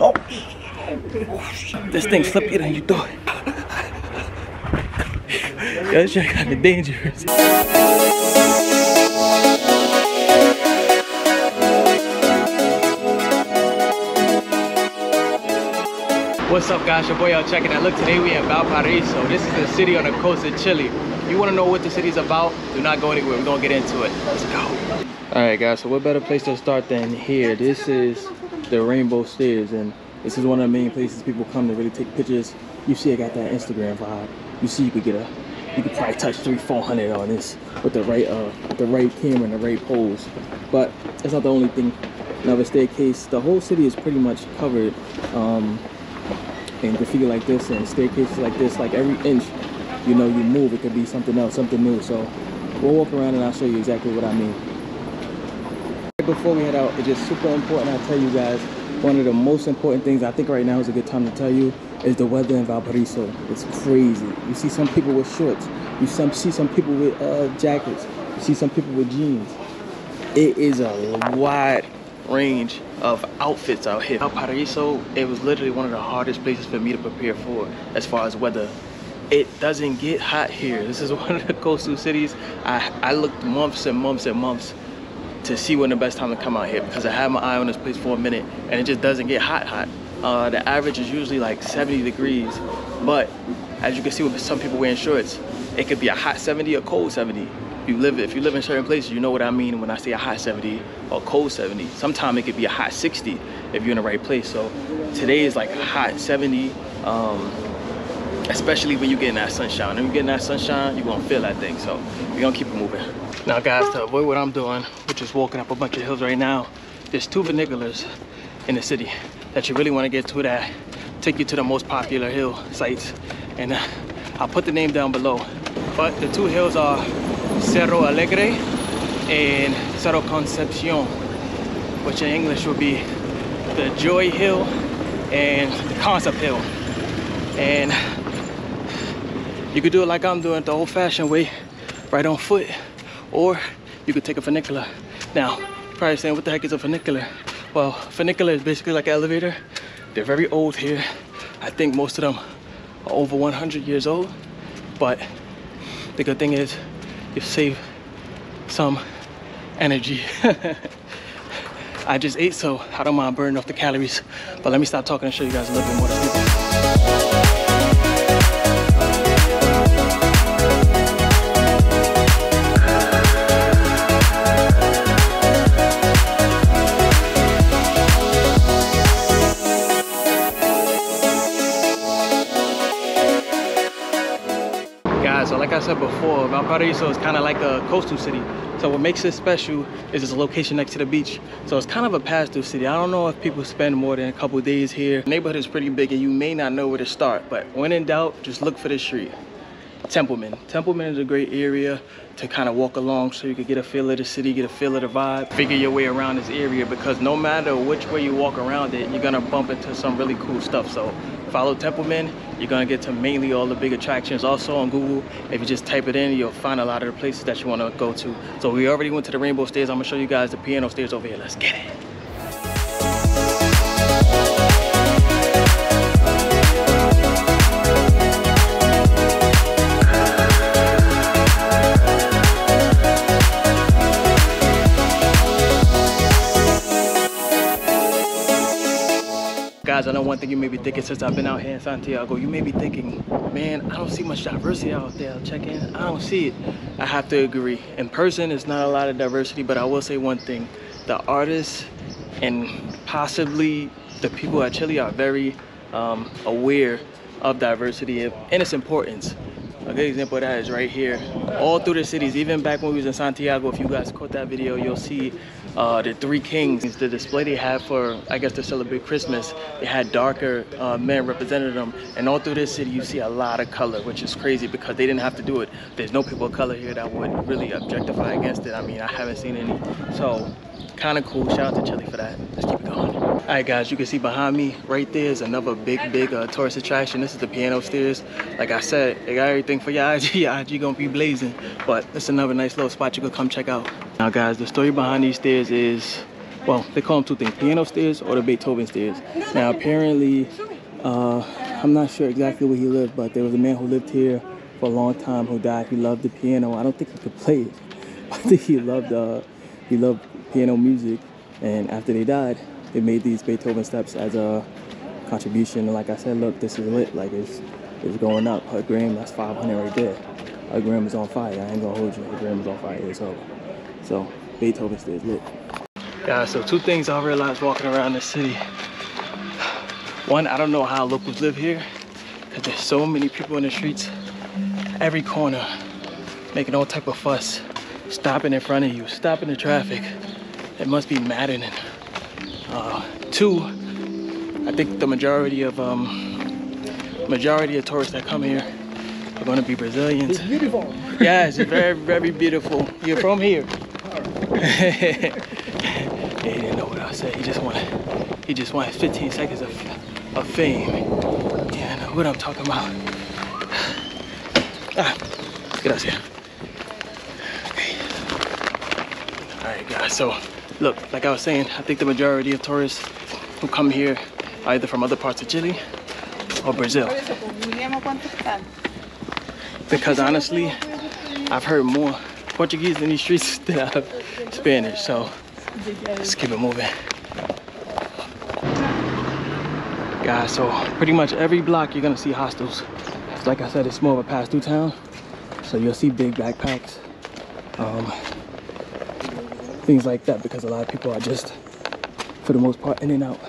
Oh, this thing slippier than you thought. Yo, this shit kinda dangerous. What's up, guys? Your boy out checking out. Look, today we in Valparaiso. This is the city on the coast of Chile. If you want to know what the city's about, do not go anywhere. We're gonna get into it. Let's go. All right, guys. So what better place to start than here? This is the Rainbow Stairs, and this is one of the main places people come to really take pictures. You see, I got that Instagram vibe. You see, you could probably touch 300-400 on this with the right camera and the right pose. But that's not the only thing. Another staircase. The whole city is pretty much covered. And graffiti like this and staircases like this, like every inch, you know, you move, it could be something else, something new. So we'll walk around and I'll show you exactly what I mean. Before we head out, it's just super important I tell you guys, one of the most important things I think right now is a good time to tell you is the weather in Valparaiso. It's crazy. You see some people with shorts, you see some people with jackets, you see some people with jeans. It is a wide range of outfits out here. Valparaiso, it was literally one of the hardest places for me to prepare for as far as weather. It doesn't get hot here. This is one of the coastal cities. I looked months and months and months to see when the best time to come out here because I had my eye on this place for a minute and it just doesn't get hot. The average is usually like 70 degrees, but as you can see with some people wearing shorts, it could be a hot 70 or cold 70. If you live in certain places, you know what I mean when I say a hot 70 or cold 70. Sometimes it could be a hot 60 if you're in the right place. So today is like a hot 70, especially when you get in that sunshine. And when you get in that sunshine, you're gonna feel that thing. So we're gonna keep it moving. Now guys, to avoid what I'm doing, we're just walking up a bunch of hills right now. There's two vernaculars in the city that you really wanna get to that take you to the most popular hill sites. And I'll put the name down below. But the two hills are Cerro Alegre and Cerro Concepcion, which in English would be the Joy Hill and the Concept Hill. And you could do it like I'm doing it the old-fashioned way, right on foot, or you could take a funicular. Now, you're probably saying, what the heck is a funicular? Well, funicular is basically like an elevator. They're very old here. I think most of them are over 100 years old, but the good thing is you save some energy. I just ate, so I don't mind burning off the calories. But let me stop talking and show you guys a little bit more of the people. So like I said before, Valparaiso is kind of like a coastal city. So what makes it special is its location next to the beach. So it's kind of a pass-through city. I don't know if people spend more than a couple of days here. The neighborhood is pretty big and you may not know where to start, but when in doubt, just look for this street. Templeman. Templeman is a great area to kind of walk along so you can get a feel of the city, get a feel of the vibe, figure your way around this area, because no matter which way you walk around it, you're gonna bump into some really cool stuff. So follow Templeman, you're gonna get to mainly all the big attractions. Also on Google, if you just type it in, you'll find a lot of the places that you wanna go to. So we already went to the Rainbow Stairs. I'm gonna show you guys the piano stairs over here. Let's get it. Guys, I know one thing you may be thinking since I've been out here in Santiago. You may be thinking, man, I don't see much diversity out there. Check in, I don't see it. I have to agree. In person, it's not a lot of diversity, but I will say one thing. The artists and possibly the people at Chile are very aware of diversity and its importance. A good example of that is right here. All through the cities, even back when we was in Santiago, if you guys caught that video, you'll see the three kings. The display they had for, I guess, to celebrate Christmas, they had darker men representing them. And all through this city, you see a lot of color, which is crazy because they didn't have to do it. There's no people of color here that would really objectify against it. I mean, I haven't seen any. So, kind of cool. Shout out to Chile for that. Let's keep it going. All right, guys, you can see behind me right there is another big tourist attraction. This is the piano stairs. Like I said, they got everything for your IG. Your IG gonna be blazing, but it's another nice little spot you can come check out. Now, guys, the story behind these stairs is well, they call them two things, piano stairs or the Beethoven stairs. Now apparently, I'm not sure exactly where he lived, but there was a man who lived here for a long time who died. He loved the piano. I don't think he could play it. I think he loved piano music. And after they died, they made these Beethoven steps as a contribution. And like I said, look, this is lit. Like it's going up. Her gram, that's 500 right there. Her gram is on fire. I ain't gonna hold you. Her gram is on fire. It's over. So Beethoven stays lit. Guys, so two things I realized walking around this city. One, I don't know how locals live here, because there's so many people in the streets, every corner, making all type of fuss, stopping in front of you, stopping the traffic. It must be maddening. Two, I think the majority of tourists that come here are going to be Brazilians. It's beautiful. Yes, it's very, very beautiful. You're from here. He didn't know what I said. He just wanted 15 seconds of fame. Yeah, I know what I'm talking about. Get us here. Okay. All right, guys. So, look, like I was saying, I think the majority of tourists who come here are either from other parts of Chile or Brazil. Because honestly, I've heard more Portuguese in these streets than I have Spanish. So, let's keep it moving. Guys, so pretty much every block you're gonna see hostels. Like I said, it's more of a pass-through town, so you'll see big backpacks, things like that, because a lot of people are just, for the most part, in and out.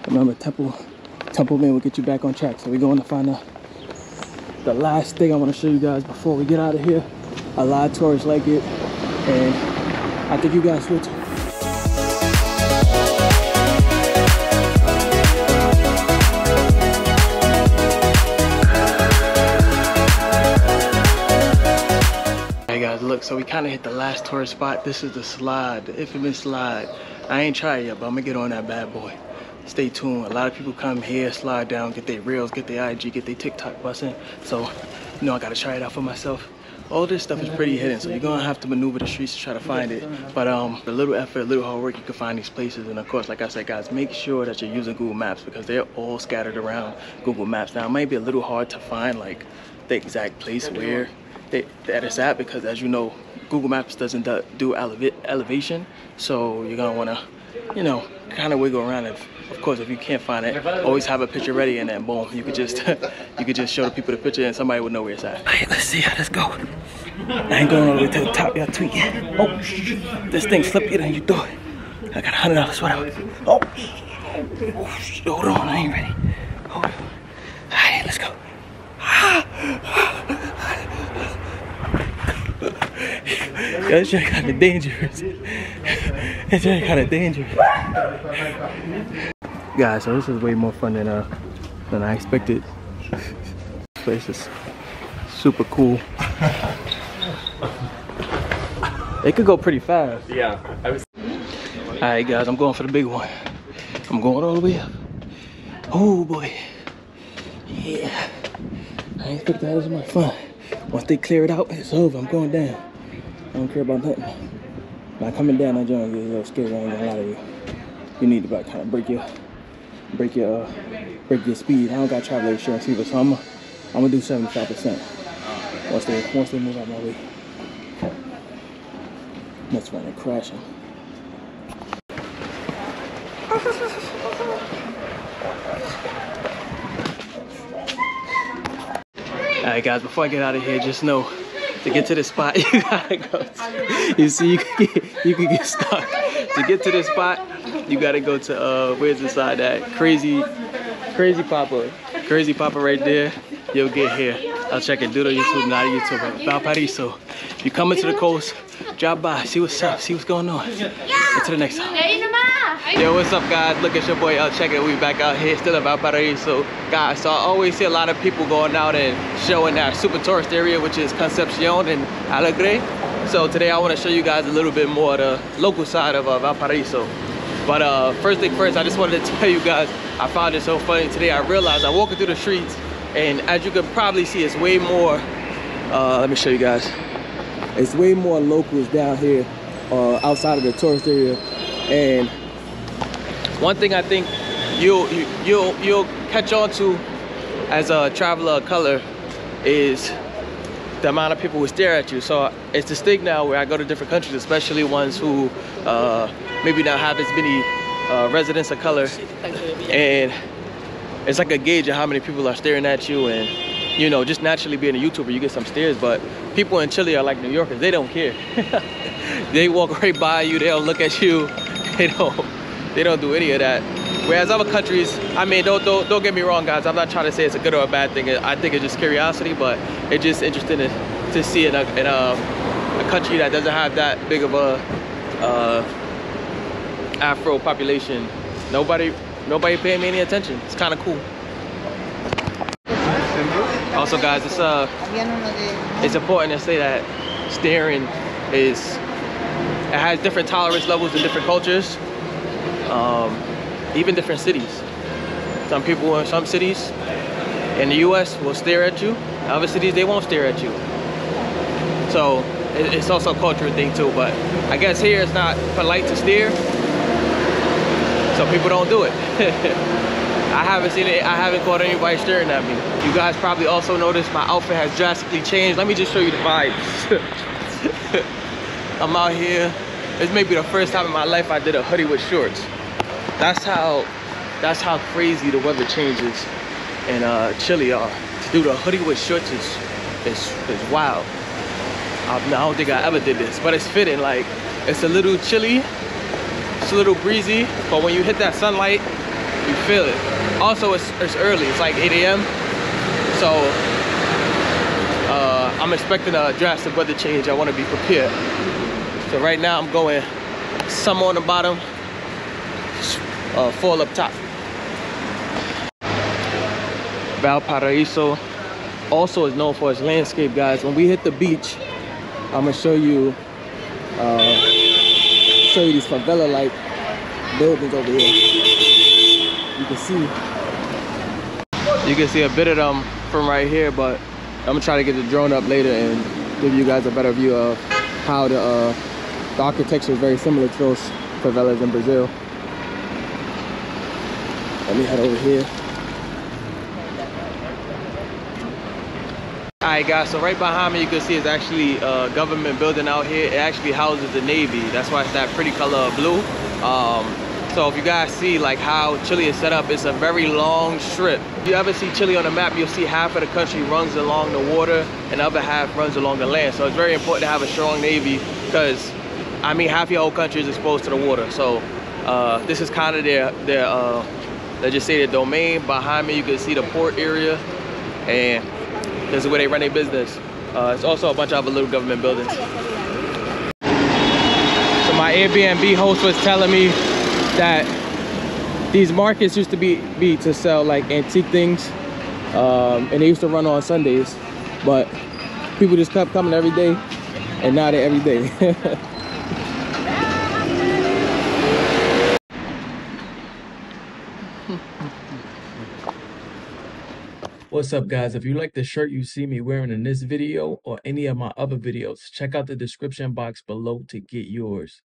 Remember, Temple Man will get you back on track. So we're going to find out the last thing I want to show you guys before we get out of here. A lot of tourists like it, and I think you guys will too. Look, so we kind of hit the last tourist spot. This is the slide, the infamous slide. I ain't tried yet, but I'm gonna get on that bad boy. Stay tuned. A lot of people come here, slide down, get their reels, get their IG, get their TikTok busting. So, you know, I gotta try it out for myself. All this stuff is pretty hidden, so you're gonna have to maneuver the streets to try to find it. But a little effort, a little hard work, you can find these places. And of course, like I said, guys, make sure that you're using Google Maps, because they're all scattered around Google Maps. Now, it might be a little hard to find like the exact place where that is at, because as you know, Google Maps doesn't do elevation, so you're gonna want to, you know, kind of wiggle around. Of course, if you can't find it, always have a picture ready, and then boom, you could just show the people the picture, and somebody would know where it's at. All right, let's see how this go. I ain't going all the way to the top, y'all tweaking. Oh, this thing slippier than you thought. I got $100 sweater. Oh, hold on, I ain't ready. Hold on. All right, let's go. Yo, this shit kind of dangerous. This shit kind of dangerous. Guys, so this is way more fun than I expected. This place is super cool. It could go pretty fast. Yeah. Alright guys, I'm going for the big one. I'm going all the way up. Oh boy. Yeah. I ain't expect that as much fun. Once they clear it out, it's over. I'm going down. I don't care about nothing. Now coming down, that joint is a little scary. I ain't gonna lie to you. You need to kind of break your speed. I don't got travel insurance either, so I'm gonna do 75%. Once they move out my way. That's when they're crashing. Alright guys, before I get out of here, just know to get to this spot, you gotta go you see, you can get stuck. To get to this spot, you gotta go to where's inside that crazy Papa right there. You'll get here. I'll check it. Do it on YouTube, not on YouTube. Valparaiso. If you come into the coast, drop by, see what's up, see what's going on. Until the next time. Yo, what's up guys? Look at your boy out checking. We back out here still at Valparaiso. Guys, so I always see a lot of people going out and showing that super tourist area, which is Concepcion and Alegre. So today I want to show you guys a little bit more of the local side of Valparaiso. But first thing first, I just wanted to tell you guys, I found it so funny today. I realized I'm walking through the streets, and as you can probably see, it's way more, let me show you guys. It's way more locals down here outside of the tourist area. And One thing I think you'll catch on to as a traveler of color is the amount of people who stare at you. So it's this thing now where I go to different countries, especially ones who maybe not have as many residents of color, and it's like a gauge of how many people are staring at you. And you know, just naturally being a YouTuber, you get some stares, but people in Chile are like New Yorkers. They don't care. They walk right by you. They don't look at you. They don't do any of that. Whereas other countries, I mean, don't get me wrong, guys. I'm not trying to say it's a good or a bad thing. I think it's just curiosity, but it's just interesting to see in a country that doesn't have that big of a Afro population. Nobody paying me any attention. It's kind of cool. Also, guys, it's important to say that staring it has different tolerance levels in different cultures, even different cities. Some people in some cities in the US will stare at you. In other cities, they won't stare at you. So it's also a cultural thing too, but I guess here it's not polite to stare, so people don't do it. I haven't seen it. I haven't caught anybody staring at me. You guys probably also noticed my outfit has drastically changed. Let me just show you the vibes. I'm out here. This may be the first time in my life I did a hoodie with shorts. That's how crazy the weather changes in Chile are. To do the hoodie with shorts is wild. I don't think I ever did this, but it's fitting. Like, it's a little chilly, it's a little breezy, but when you hit that sunlight, you feel it. Also, it's early. It's like 8 a.m. So I'm expecting a drastic weather change. I want to be prepared. So right now I'm going some on the bottom, fall up top. Valparaiso also is known for its landscape, guys. When we hit the beach, I'm gonna show you these favela-like buildings over here. You can see a bit of them from right here, but I'm gonna try to get the drone up later and give you guys a better view of how the architecture is very similar to those favelas in Brazil. Let me head over here. Alright guys, so right behind me you can see is actually a government building out here. It actually houses the Navy. That's why it's that pretty color of blue. So if you guys see like how Chile is set up, it's a very long strip. If you ever see Chile on the map, you'll see half of the country runs along the water and the other half runs along the land. So it's very important to have a strong Navy because, I mean, half your whole country is exposed to the water. So this is kind of their let's just say their domain. Behind me you can see the port area, and this is where they run their business. It's also a bunch of other little government buildings. So my Airbnb host was telling me that these markets used to be to sell like antique things, and they used to run on Sundays, but people just kept coming every day, and now they're every day. What's up, guys? If you like the shirt you see me wearing in this video or any of my other videos, check out the description box below to get yours.